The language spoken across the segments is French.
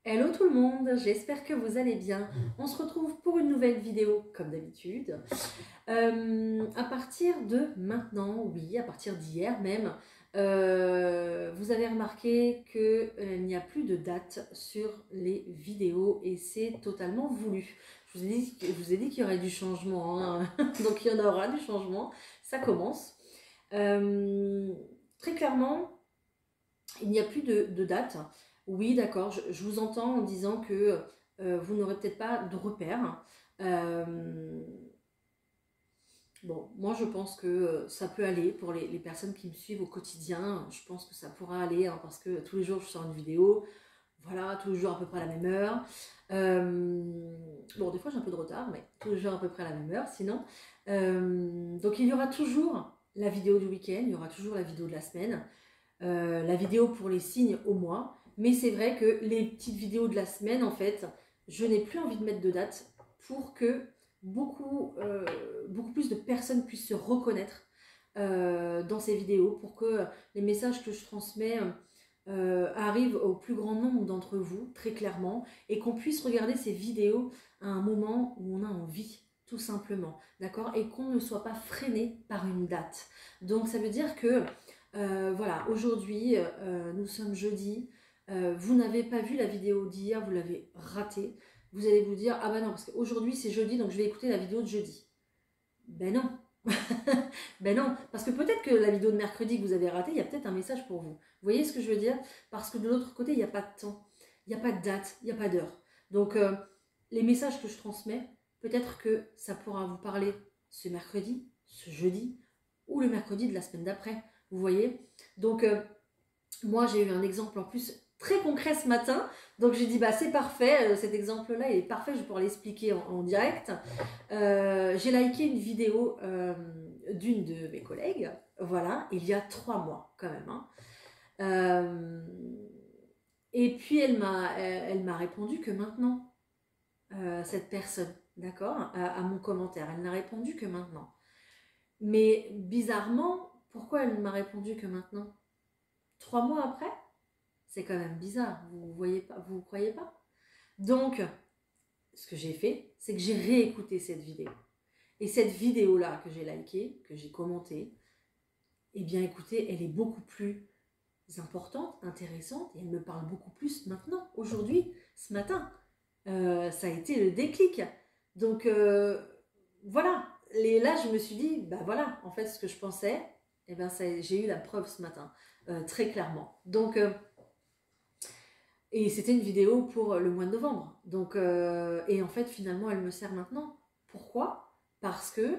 Hello tout le monde, j'espère que vous allez bien. On se retrouve pour une nouvelle vidéo comme d'habitude. À partir de maintenant, oui, à partir d'hier même, vous avez remarqué qu'il n'y a plus de date sur les vidéos et c'est totalement voulu. Je vous ai dit qu'il y aurait du changement, hein. Donc il y en aura du changement, ça commence. Euh, Très clairement, il n'y a plus de date. Oui, d'accord, je vous entends en disant que vous n'aurez peut-être pas de repères. Euh, bon, moi je pense que ça peut aller pour les personnes qui me suivent au quotidien. Je pense que ça pourra aller hein, parce que tous les jours je sors une vidéo. Voilà, tous les jours à peu près à la même heure. Bon, des fois j'ai un peu de retard, mais tous les jours à peu près à la même heure sinon. Donc il y aura toujours la vidéo du week-end, il y aura toujours la vidéo de la semaine. La vidéo pour les signes au mois. Mais c'est vrai que les petites vidéos de la semaine, en fait, je n'ai plus envie de mettre de date pour que beaucoup plus de personnes puissent se reconnaître dans ces vidéos, pour que les messages que je transmets arrivent au plus grand nombre d'entre vous, très clairement, et qu'on puisse regarder ces vidéos à un moment où on a envie, tout simplement, d'accord, et qu'on ne soit pas freiné par une date. Donc ça veut dire que voilà, aujourd'hui, nous sommes jeudi. Vous n'avez pas vu la vidéo d'hier, vous l'avez ratée. Vous allez vous dire, ah bah non, parce qu'aujourd'hui c'est jeudi, donc je vais écouter la vidéo de jeudi. Ben non. Ben non, parce que peut-être que la vidéo de mercredi que vous avez ratée, il y a peut-être un message pour vous. Vous voyez ce que je veux dire? Parce que de l'autre côté, il n'y a pas de temps, il n'y a pas de date, il n'y a pas d'heure. Donc, les messages que je transmets, peut-être que ça pourra vous parler ce mercredi, ce jeudi, ou le mercredi de la semaine d'après. Vous voyez? Donc, moi, j'ai eu un exemple en plus très concret ce matin. Donc, j'ai dit, bah, c'est parfait. Cet exemple-là, il est parfait. Je vais pouvoir l'expliquer en direct. J'ai liké une vidéo d'une de mes collègues. Voilà, il y a 3 mois quand même. Hein. Euh, et puis, elle m'a répondu que maintenant, cette personne, d'accord, à mon commentaire, elle n'a répondu que maintenant. Mais bizarrement, pourquoi elle ne m'a répondu que maintenant? 3 mois après? C'est quand même bizarre, vous voyez pas, vous croyez pas? Donc, ce que j'ai fait, c'est que j'ai réécouté cette vidéo. Et cette vidéo-là que j'ai likée, que j'ai commentée, eh bien écoutez, elle est beaucoup plus importante, intéressante, et elle me parle beaucoup plus maintenant, aujourd'hui, ce matin. Ça a été le déclic. Donc voilà, là je me suis dit, bah voilà, en fait ce que je pensais, eh ben, j'ai eu la preuve ce matin, très clairement. Donc et c'était une vidéo pour le mois de novembre. Donc, et en fait, finalement, elle me sert maintenant. Pourquoi? Parce que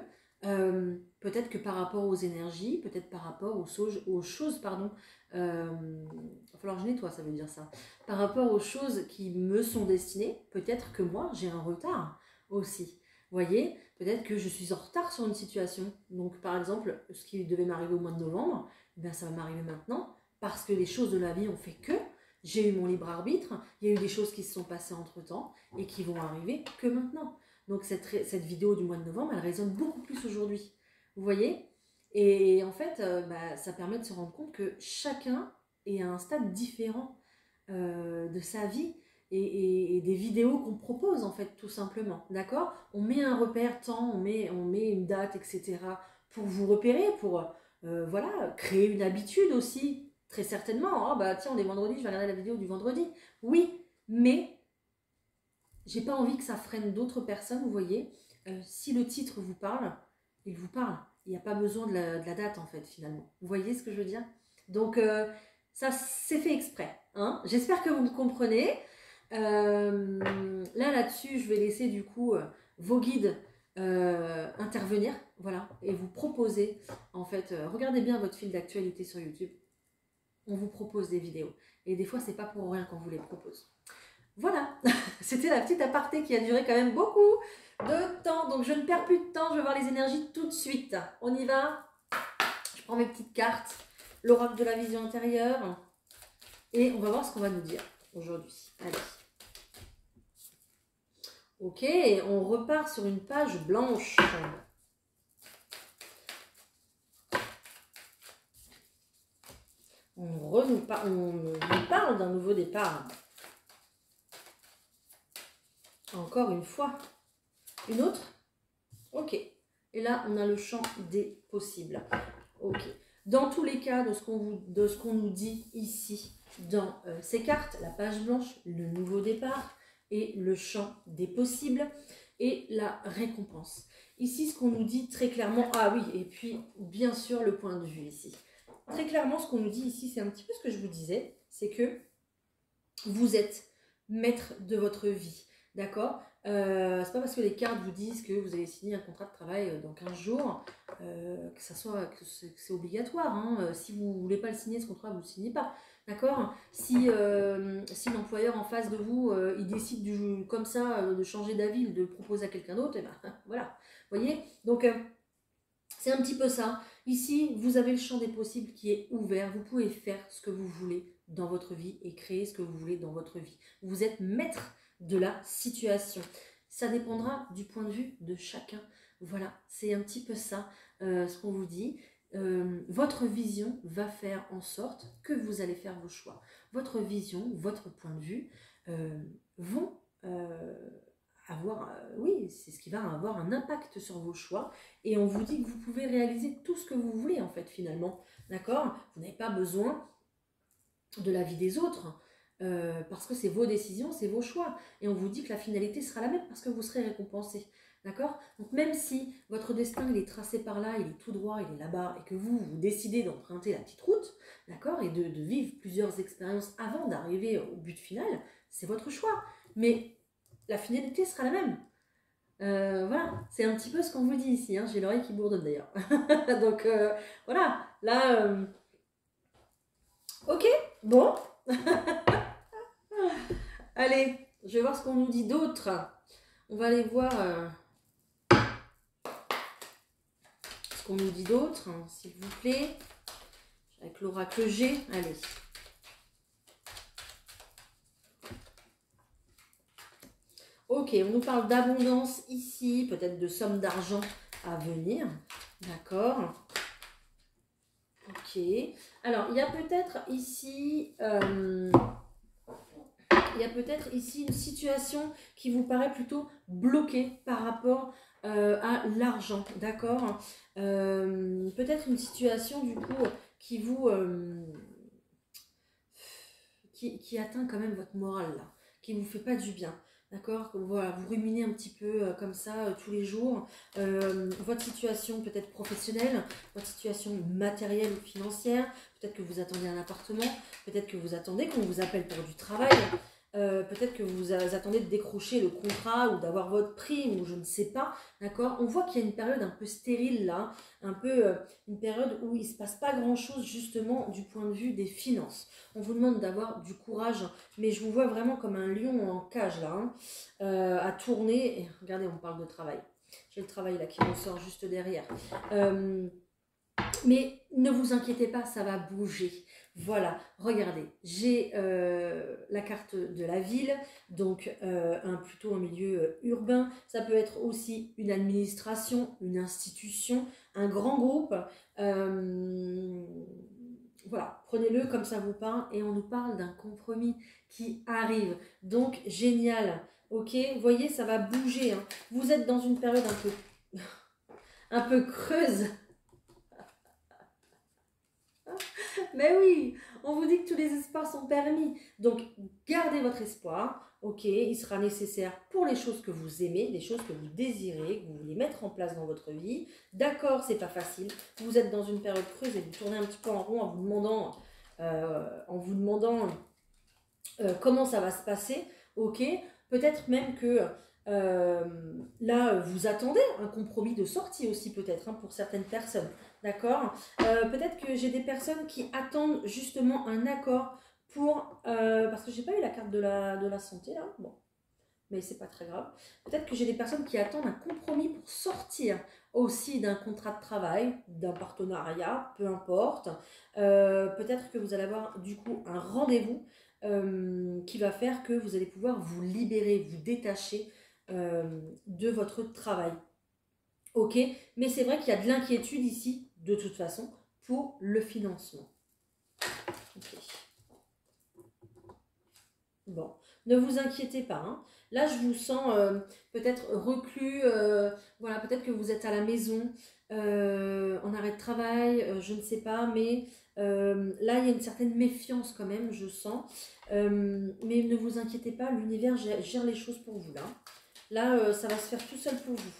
peut-être que par rapport aux énergies, peut-être par rapport aux choses, pardon, il va falloir que je nettoie, ça veut dire ça. Par rapport aux choses qui me sont destinées, peut-être que moi, j'ai un retard aussi. Vous voyez, peut-être que je suis en retard sur une situation. Donc, par exemple, ce qui devait m'arriver au mois de novembre, eh bien, ça va m'arriver maintenant parce que les choses de la vie ont fait que j'ai eu mon libre arbitre, il y a eu des choses qui se sont passées entre temps et qui vont arriver que maintenant. Donc cette vidéo du mois de novembre, elle résonne beaucoup plus aujourd'hui. Vous voyez? Et en fait, bah, ça permet de se rendre compte que chacun est à un stade différent de sa vie et des vidéos qu'on propose en fait tout simplement. D'accord? On met un repère temps, on met une date, etc. pour vous repérer, pour voilà, créer une habitude aussi. Très certainement, oh bah tiens, on est vendredi, je vais regarder la vidéo du vendredi. Oui, mais j'ai pas envie que ça freine d'autres personnes, vous voyez. Si le titre vous parle, il vous parle. Il n'y a pas besoin de la date, en fait, finalement. Vous voyez ce que je veux dire? Donc, ça, c'est fait exprès. Hein. J'espère que vous me comprenez. Là-dessus, je vais laisser, du coup, vos guides intervenir, voilà, et vous proposer, en fait, regardez bien votre fil d'actualité sur YouTube. On vous propose des vidéos. Et des fois, c'est pas pour rien qu'on vous les propose. Voilà, c'était la petite aparté qui a duré quand même beaucoup de temps. Donc je ne perds plus de temps, je vais voir les énergies tout de suite. On y va. Je prends mes petites cartes, l'oracle de la vision intérieure. Et on va voir ce qu'on va nous dire aujourd'hui. Allez. Ok, on repart sur une page blanche. On nous parle d'un nouveau départ. Encore une fois. Une autre? Ok. Et là, on a le champ des possibles. Ok. Dans tous les cas, de ce qu'on nous dit ici, dans ces cartes, la page blanche, le nouveau départ et le champ des possibles et la récompense. Ici, ce qu'on nous dit très clairement, ah oui, et puis bien sûr le point de vue ici. Très clairement, ce qu'on nous dit ici, c'est un petit peu ce que je vous disais, c'est que vous êtes maître de votre vie, d'accord? C'est pas parce que les cartes vous disent que vous allez signer un contrat de travail dans 15 jours que c'est obligatoire. Hein. Si vous ne voulez pas le signer, ce contrat, vous ne le signez pas. D'accord? Si l'employeur en face de vous, il décide comme ça de changer d'avis, de le proposer à quelqu'un d'autre, et ben voilà. Vous voyez? Donc, c'est un petit peu ça. Ici, vous avez le champ des possibles qui est ouvert. Vous pouvez faire ce que vous voulez dans votre vie et créer ce que vous voulez dans votre vie. Vous êtes maître de la situation. Ça dépendra du point de vue de chacun. Voilà, c'est un petit peu ça ce qu'on vous dit. Votre vision va faire en sorte que vous allez faire vos choix. Votre vision, votre point de vue vont avoir, oui, c'est ce qui va avoir un impact sur vos choix. Et on vous dit que vous pouvez réaliser tout ce que vous voulez en fait finalement. D'accord? Vous n'avez pas besoin de l'avis des autres. Parce que c'est vos décisions, c'est vos choix. Et on vous dit que la finalité sera la même parce que vous serez récompensé. D'accord? Donc même si votre destin il est tracé par là, il est tout droit, il est là-bas, et que vous décidez d'emprunter la petite route, d'accord, et de vivre plusieurs expériences avant d'arriver au but final, c'est votre choix. Mais la finalité sera la même. Voilà, c'est un petit peu ce qu'on vous dit ici. Hein. J'ai l'oreille qui bourdonne d'ailleurs. Donc voilà, là... Ok, bon. Allez, je vais voir ce qu'on nous dit d'autre. On va aller voir ce qu'on nous dit d'autre, hein, s'il vous plaît. Avec l'oracle G, allez. Ok, on nous parle d'abondance ici, peut-être de sommes d'argent à venir. D'accord. Ok. Alors, il y a peut-être ici... il y a peut-être ici une situation qui vous paraît plutôt bloquée par rapport à l'argent, d'accord? Peut-être une situation du coup qui vous qui atteint quand même votre morale là, qui vous fait pas du bien. D'accord? Voilà, vous ruminez un petit peu comme ça tous les jours. Votre situation peut-être professionnelle, votre situation matérielle ou financière. Peut-être que vous attendez un appartement. Peut-être que vous attendez qu'on vous appelle pour du travail. Peut-être que vous attendez de décrocher le contrat ou d'avoir votre prime ou je ne sais pas. D'accord? On voit qu'il y a une période un peu stérile là. Un peu une période où il ne se passe pas grand-chose justement du point de vue des finances. On vous demande d'avoir du courage, mais je vous vois vraiment comme un lion en cage là, hein, à tourner. Et regardez, on parle de travail. J'ai le travail là qui ressort juste derrière. Mais ne vous inquiétez pas, ça va bouger. Voilà, regardez, j'ai la carte de la ville, donc plutôt un milieu urbain. Ça peut être aussi une administration, une institution, un grand groupe. Voilà, prenez-le comme ça vous parle et on nous parle d'un compromis qui arrive. Donc, génial. Ok, vous voyez, ça va bouger. Hein. Vous êtes dans une période un peu creuse. Mais oui, on vous dit que tous les espoirs sont permis. Donc, gardez votre espoir. Ok, il sera nécessaire pour les choses que vous aimez, des choses que vous désirez, que vous voulez mettre en place dans votre vie. D'accord, c'est pas facile. Vous êtes dans une période creuse et vous tournez un petit peu en rond en vous demandant comment ça va se passer. Ok, peut-être même que là, vous attendez un compromis de sortie aussi peut-être hein, pour certaines personnes. D'accord. Peut-être que j'ai des personnes qui attendent justement un accord pour... parce que j'ai pas eu la carte de la santé là. Bon, mais c'est pas très grave. Peut-être que j'ai des personnes qui attendent un compromis pour sortir aussi d'un contrat de travail, d'un partenariat, peu importe. Peut-être que vous allez avoir du coup un rendez-vous qui va faire que vous allez pouvoir vous libérer, vous détacher de votre travail. Ok, mais c'est vrai qu'il y a de l'inquiétude ici, de toute façon, pour le financement. Ok. Bon, Ne vous inquiétez pas. Hein. Là, je vous sens peut-être reclus. Voilà, peut-être que vous êtes à la maison, en arrêt de travail, je ne sais pas. Mais là, il y a une certaine méfiance quand même, je sens. Mais ne vous inquiétez pas, l'univers gère les choses pour vous. Là, ça va se faire tout seul pour vous.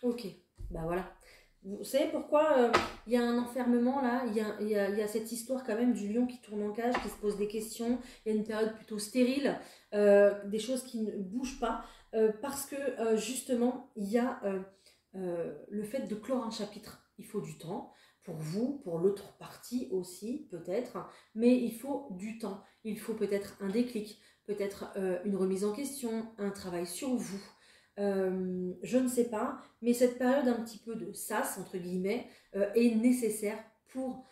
Ok, bah voilà. Vous savez pourquoi il y a un enfermement là, il y a cette histoire quand même du lion qui tourne en cage, qui se pose des questions, il y a une période plutôt stérile, des choses qui ne bougent pas, parce que justement, il y a le fait de clore un chapitre. Il faut du temps, pour vous, pour l'autre partie aussi peut-être, mais il faut du temps. Il faut peut-être un déclic, peut-être une remise en question, un travail sur vous. Je ne sais pas, mais cette période un petit peu de sas, entre guillemets, est nécessaire pour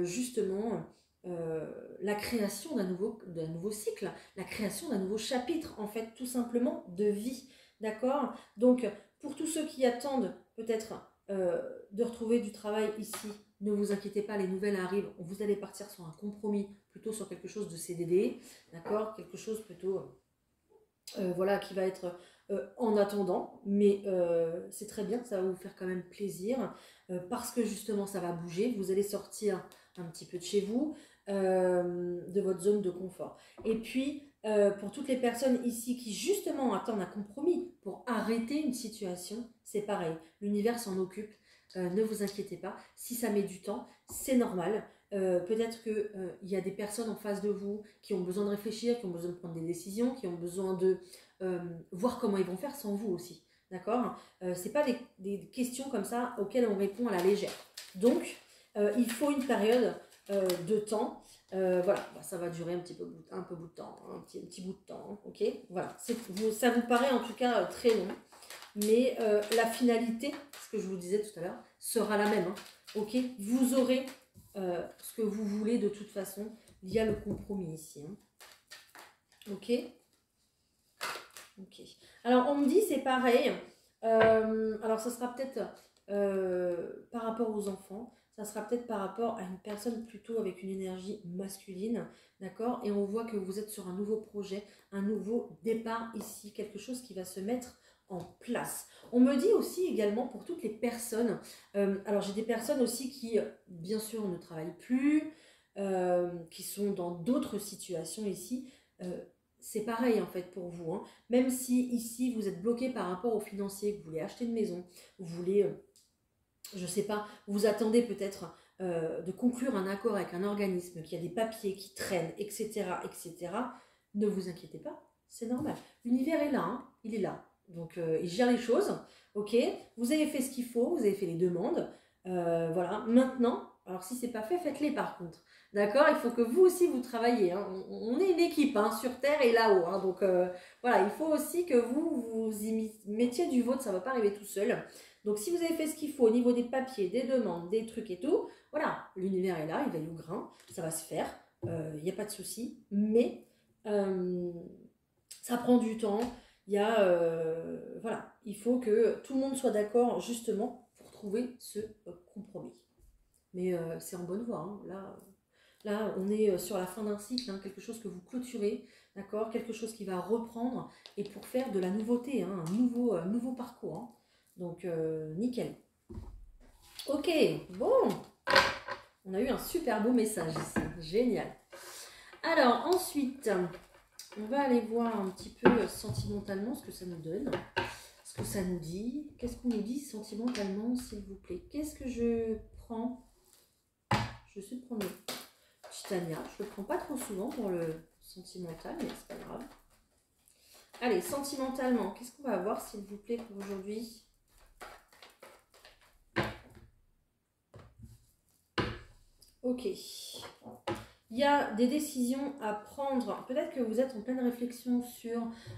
justement la création d'un nouveau cycle, la création d'un nouveau chapitre, en fait, tout simplement, de vie. D'accord? Donc, pour tous ceux qui attendent peut-être de retrouver du travail ici, ne vous inquiétez pas, les nouvelles arrivent. Vous allez partir sur un compromis, plutôt sur quelque chose de CDD, d'accord? Quelque chose plutôt... voilà, qui va être en attendant, mais c'est très bien, ça va vous faire quand même plaisir, parce que justement ça va bouger, vous allez sortir un petit peu de chez vous, de votre zone de confort. Et puis, pour toutes les personnes ici qui justement attendent un compromis pour arrêter une situation, c'est pareil, l'univers s'en occupe, ne vous inquiétez pas, si ça met du temps, c'est normal. Peut-être qu'il y a des personnes en face de vous qui ont besoin de réfléchir, qui ont besoin de prendre des décisions, qui ont besoin de voir comment ils vont faire sans vous aussi. D'accord c'est pas des questions comme ça auxquelles on répond à la légère. Donc, il faut une période de temps. Voilà, bah, ça va durer un peu bout de temps, un petit bout de temps. Hein, ok, voilà. Ça vous paraît en tout cas très long, mais la finalité, ce que je vous disais tout à l'heure, sera la même. Hein, ok, vous aurez ce que vous voulez de toute façon. Il y a le compromis ici. Hein. Ok. Ok. Alors, on me dit c'est pareil. Alors, ça sera peut-être par rapport aux enfants. Ça sera peut-être par rapport à une personne plutôt avec une énergie masculine. D'accord? Et on voit que vous êtes sur un nouveau projet, un nouveau départ ici. Quelque chose qui va se mettre en place. On me dit aussi également pour toutes les personnes. Alors, j'ai des personnes aussi qui, bien sûr, ne travaillent plus, qui sont dans d'autres situations ici. C'est pareil en fait pour vous. Hein. Même si ici vous êtes bloqué par rapport au financier, que vous voulez acheter une maison, vous voulez, je ne sais pas, vous attendez peut-être de conclure un accord avec un organisme, qui a des papiers qui traînent, etc., etc., ne vous inquiétez pas, c'est normal. L'univers est là, hein, il est là. Donc il gère les choses, ok. Vous avez fait ce qu'il faut, vous avez fait les demandes, voilà. Maintenant, alors si c'est pas fait, faites-les par contre. D'accord? Il faut que vous aussi vous travaillez. Hein. On est une équipe hein, sur Terre et là-haut. Hein. Donc voilà, il faut aussi que vous y mettiez du vôtre, ça ne va pas arriver tout seul. Donc si vous avez fait ce qu'il faut au niveau des papiers, des demandes, des trucs et tout, voilà, l'univers est là, il veille au grain, ça va se faire, il n'y a pas de souci. Mais ça prend du temps, il y a, voilà, il faut que tout le monde soit d'accord justement pour trouver ce compromis. Mais c'est en bonne voie, hein. Là, on est sur la fin d'un cycle, hein, quelque chose que vous clôturez, d'accord, quelque chose qui va reprendre et pour faire de la nouveauté, hein, un nouveau parcours. Hein. Donc, nickel. Ok, bon, on a eu un super beau message ici, génial. Alors, ensuite, on va aller voir un petit peu sentimentalement ce que ça nous donne, ce que ça nous dit. Qu'est-ce qu'on nous dit sentimentalement, s'il vous plaît? Qu'est-ce que je prends? Je suis de prendre Titania, je le prends pas trop souvent pour le sentimental, mais c'est pas grave. Allez, sentimentalement, qu'est-ce qu'on va avoir s'il vous plaît pour aujourd'hui? Ok. Il y a des décisions à prendre. Peut-être que vous êtes en pleine réflexion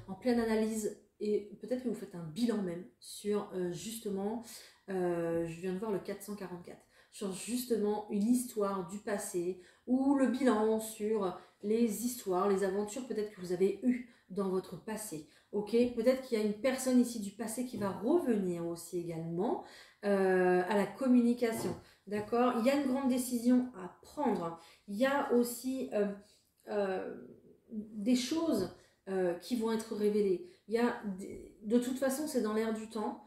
en pleine analyse et peut-être que vous faites un bilan même sur justement, je viens de voir le 444. Sur justement une histoire du passé ou le bilan sur les histoires, les aventures peut-être que vous avez eues dans votre passé. Ok, peut-être qu'il y a une personne ici du passé qui va revenir aussi également à la communication. D'accord, il y a une grande décision à prendre. Il y a aussi des choses qui vont être révélées. Il y a de toute façon, c'est dans l'air du temps,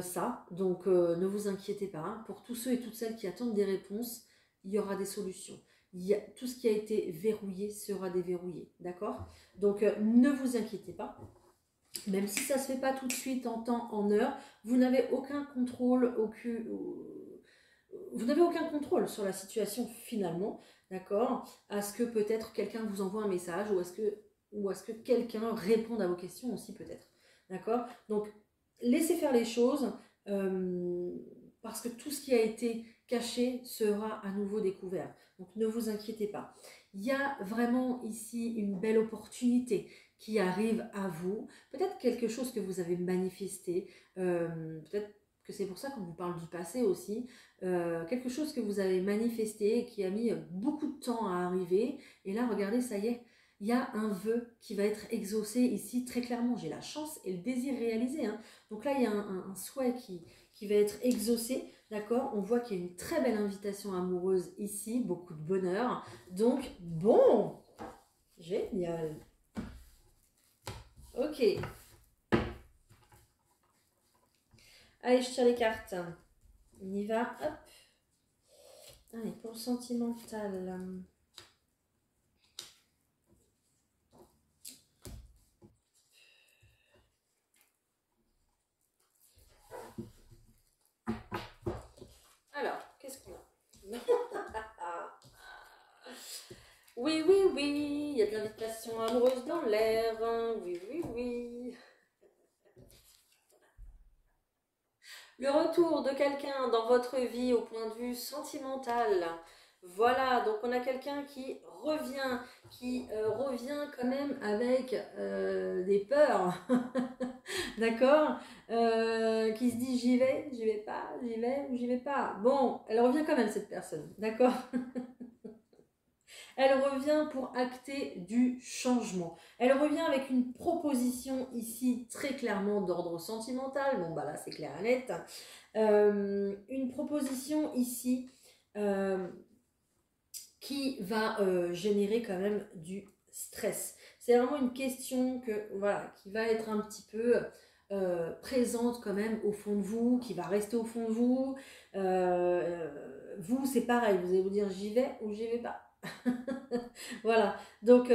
ça. Donc, ne vous inquiétez pas. Hein. Pour tous ceux et toutes celles qui attendent des réponses, il y aura des solutions. Tout ce qui a été verrouillé sera déverrouillé. D'accord? Donc, ne vous inquiétez pas. Même si ça ne se fait pas tout de suite en temps, en heure, vous n'avez aucun contrôle, vous n'avez aucun contrôle sur la situation finalement, d'accord? À ce que peut-être quelqu'un vous envoie un message ou à ce que quelqu'un réponde à vos questions aussi peut-être, d'accord? Donc, laissez faire les choses parce que tout ce qui a été caché sera à nouveau découvert. Donc, ne vous inquiétez pas. Il y a vraiment ici une belle opportunité qui arrive à vous, peut-être quelque chose que vous avez manifesté, peut-être que c'est pour ça qu'on vous parle du passé aussi, quelque chose que vous avez manifesté et qui a mis beaucoup de temps à arriver, et là regardez, ça y est, il y a un vœu qui va être exaucé ici très clairement, j'ai la chance et le désir réalisé, hein. Donc là il y a un souhait qui va être exaucé, d'accord? On voit qu'il y a une très belle invitation amoureuse ici, beaucoup de bonheur, donc bon, génial. Ok. Allez, je tire les cartes. On y va. Hop. Allez, pour le sentimental. Alors, qu'est-ce qu'on a? Oui, oui, oui. Il y a de l'invitation amoureuse dans l'air. Oui, oui, oui. Le retour de quelqu'un dans votre vie au point de vue sentimental. Voilà, donc on a quelqu'un qui revient quand même avec des peurs, d'accord, qui se dit j'y vais pas, j'y vais ou j'y vais pas. Bon, elle revient quand même cette personne, d'accord. Elle revient pour acter du changement. Elle revient avec une proposition ici très clairement d'ordre sentimental. Bon, bah là, c'est clair et net. Une proposition ici qui va générer quand même du stress. C'est vraiment une question qui va être un petit peu présente quand même au fond de vous, qui va rester au fond de vous. Vous, c'est pareil, vous allez vous dire j'y vais ou j'y vais pas. Voilà, donc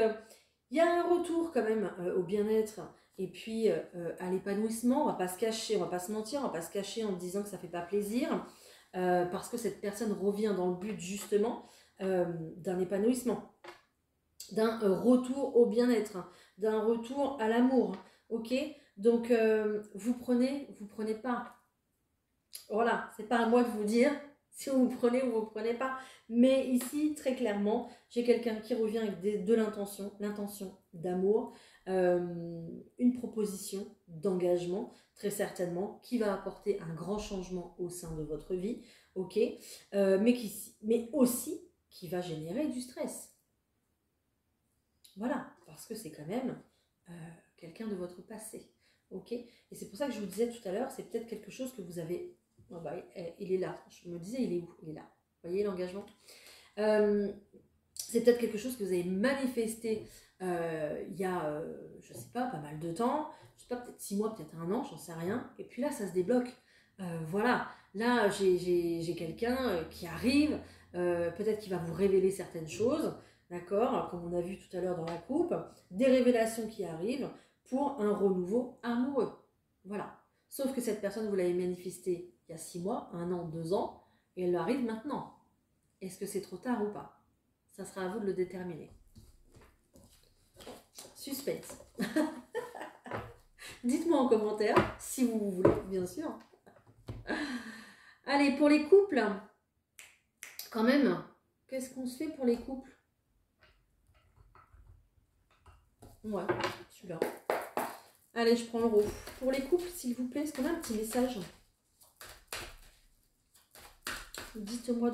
il y a un retour quand même au bien-être et puis à l'épanouissement. On va pas se cacher, on va pas se mentir, on va pas se cacher en disant que ça fait pas plaisir parce que cette personne revient dans le but justement d'un épanouissement, d'un retour au bien-être, d'un retour à l'amour, ok? Donc vous prenez pas. Voilà, c'est pas à moi de vous dire si vous prenez ou vous prenez pas. Mais ici, très clairement, j'ai quelqu'un qui revient avec de l'intention d'amour, une proposition d'engagement, très certainement, qui va apporter un grand changement au sein de votre vie, ok, mais aussi qui va générer du stress. Voilà, parce que c'est quand même quelqu'un de votre passé, ok. Et c'est pour ça que je vous disais tout à l'heure, c'est peut-être quelque chose que vous avez... Oh bah, il est là, je me disais, il est où? Il est là. Vous voyez l'engagement? C'est peut-être quelque chose que vous avez manifesté il y a, je sais pas, pas mal de temps, je sais pas, peut-être 6 mois, peut-être 1 an, j'en sais rien, et puis là, ça se débloque. Voilà, là, j'ai quelqu'un qui arrive, peut-être qu'il va vous révéler certaines choses, d'accord, comme on a vu tout à l'heure dans la coupe, des révélations qui arrivent pour un renouveau amoureux. Voilà. Sauf que cette personne, vous l'avez manifestée il y a 6 mois, 1 an, 2 ans, et elle arrive maintenant. Est-ce que c'est trop tard ou pas? Ça sera à vous de le déterminer. Suspense. Dites-moi en commentaire, si vous voulez, bien sûr. Allez, pour les couples, quand même, qu'est-ce qu'on se fait pour les couples? Ouais, celui-là. Allez, je prends le rouge. Pour les couples, s'il vous plaît, est-ce qu'on a un petit message? Dites-moi.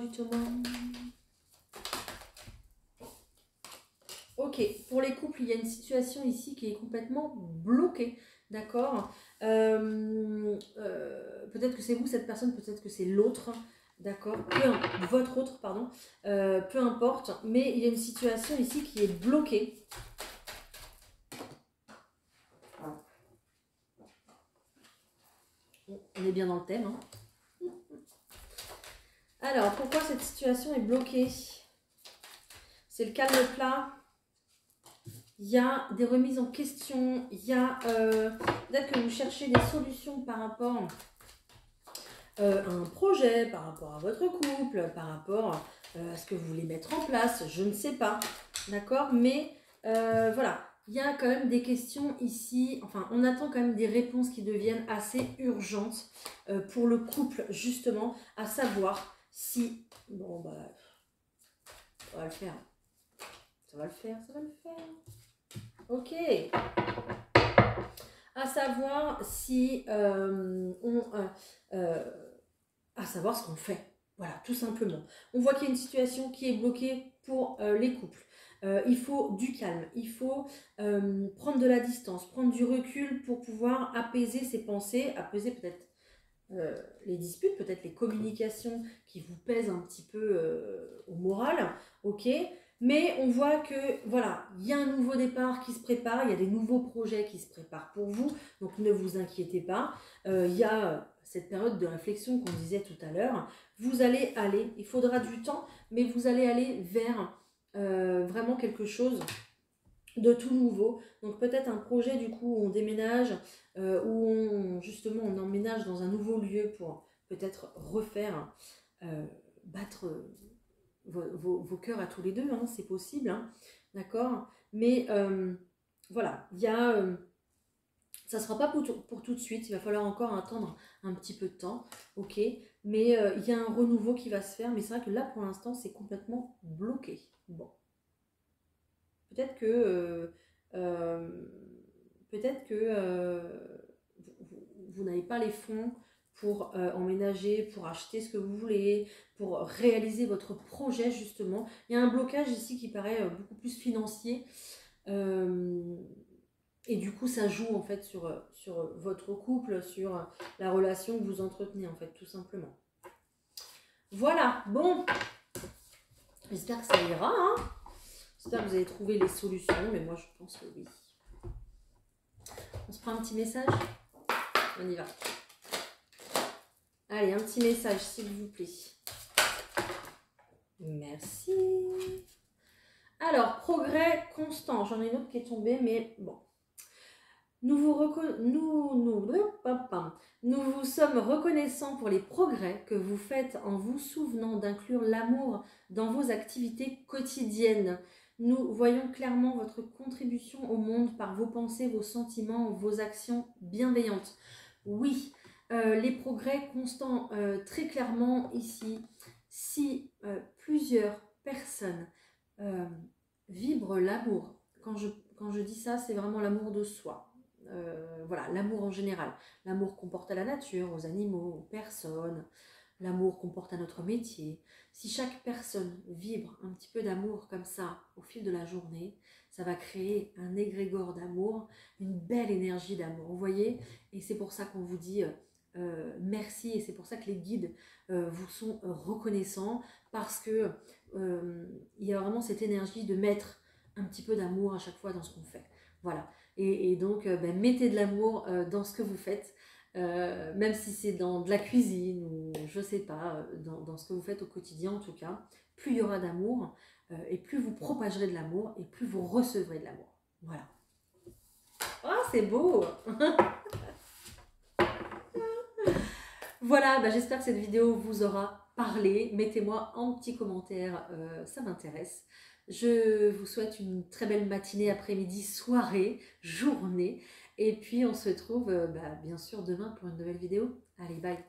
Ok, pour les couples, il y a une situation ici qui est complètement bloquée, d'accord, peut-être que c'est vous, cette personne, peut-être que c'est l'autre. d'accord, votre autre, pardon, peu importe, mais il y a une situation ici qui est bloquée. On est bien dans le thème. Hein. Alors, pourquoi cette situation est bloquée? C'est le calme plat. Il y a des remises en question. Il y a peut-être que vous cherchez des solutions par rapport à un projet, par rapport à votre couple, par rapport à ce que vous voulez mettre en place. Je ne sais pas. D'accord? Mais voilà. Il y a quand même des questions ici, enfin on attend quand même des réponses qui deviennent assez urgentes pour le couple justement, à savoir si, bon bah, ça va le faire, ça va le faire, ça va le faire, ok, à savoir si à savoir ce qu'on fait, voilà, tout simplement. On voit qu'il y a une situation qui est bloquée pour les couples. Il faut du calme, il faut prendre de la distance, prendre du recul pour pouvoir apaiser ses pensées, apaiser peut-être les disputes, peut-être les communications qui vous pèsent un petit peu au moral, ok. Mais on voit que voilà, il y a un nouveau départ qui se prépare, il y a des nouveaux projets qui se préparent pour vous, donc ne vous inquiétez pas. Il y a cette période de réflexion qu'on disait tout à l'heure. Vous allez aller, il faudra du temps, mais vous allez aller vers vraiment quelque chose de tout nouveau. Donc peut-être un projet du coup où on déménage, où justement on emménage dans un nouveau lieu pour peut-être refaire, battre vos cœurs à tous les deux, hein, c'est possible, hein, d'accord. Mais voilà, il y a... ça ne sera pas pour tout de suite, il va falloir encore attendre un petit peu de temps, ok. Mais il y a un renouveau qui va se faire, mais c'est vrai que là pour l'instant c'est complètement bloqué. Bon. Peut-être que, vous n'avez pas les fonds pour emménager, pour acheter ce que vous voulez, pour réaliser votre projet justement. Il y a un blocage ici qui paraît beaucoup plus financier. Et du coup, ça joue en fait sur votre couple, sur la relation que vous entretenez en fait, tout simplement. Voilà, bon. J'espère que ça ira, hein. J'espère que vous avez trouvé les solutions, mais moi je pense que oui. On se prend un petit message? On y va. Allez, un petit message s'il vous plaît. Merci. Alors, progrès constant. J'en ai une autre qui est tombée, mais bon. Nous vous sommes reconnaissants pour les progrès que vous faites en vous souvenant d'inclure l'amour dans vos activités quotidiennes. Nous voyons clairement votre contribution au monde par vos pensées, vos sentiments, vos actions bienveillantes. Oui, les progrès constants, très clairement ici. Si plusieurs personnes vibrent l'amour, quand je dis ça, c'est vraiment l'amour de soi. Voilà, l'amour en général. L'amour qu'on porte à la nature, aux animaux, aux personnes, l'amour qu'on porte à notre métier. Si chaque personne vibre un petit peu d'amour comme ça au fil de la journée, ça va créer un égrégore d'amour, une belle énergie d'amour, vous voyez. Et c'est pour ça qu'on vous dit merci, et c'est pour ça que les guides vous sont reconnaissants, parce que il y a vraiment cette énergie de mettre un petit peu d'amour à chaque fois dans ce qu'on fait. Voilà. Et donc, mettez de l'amour dans ce que vous faites, même si c'est dans de la cuisine ou je sais pas, dans ce que vous faites au quotidien en tout cas. Plus il y aura d'amour et plus vous propagerez de l'amour et plus vous recevrez de l'amour. Voilà. Oh, c'est beau. Voilà, j'espère que cette vidéo vous aura parlé. Mettez-moi en petit commentaire, ça m'intéresse. Je vous souhaite une très belle matinée, après-midi, soirée, journée. Et puis on se retrouve bien sûr demain pour une nouvelle vidéo. Allez, bye!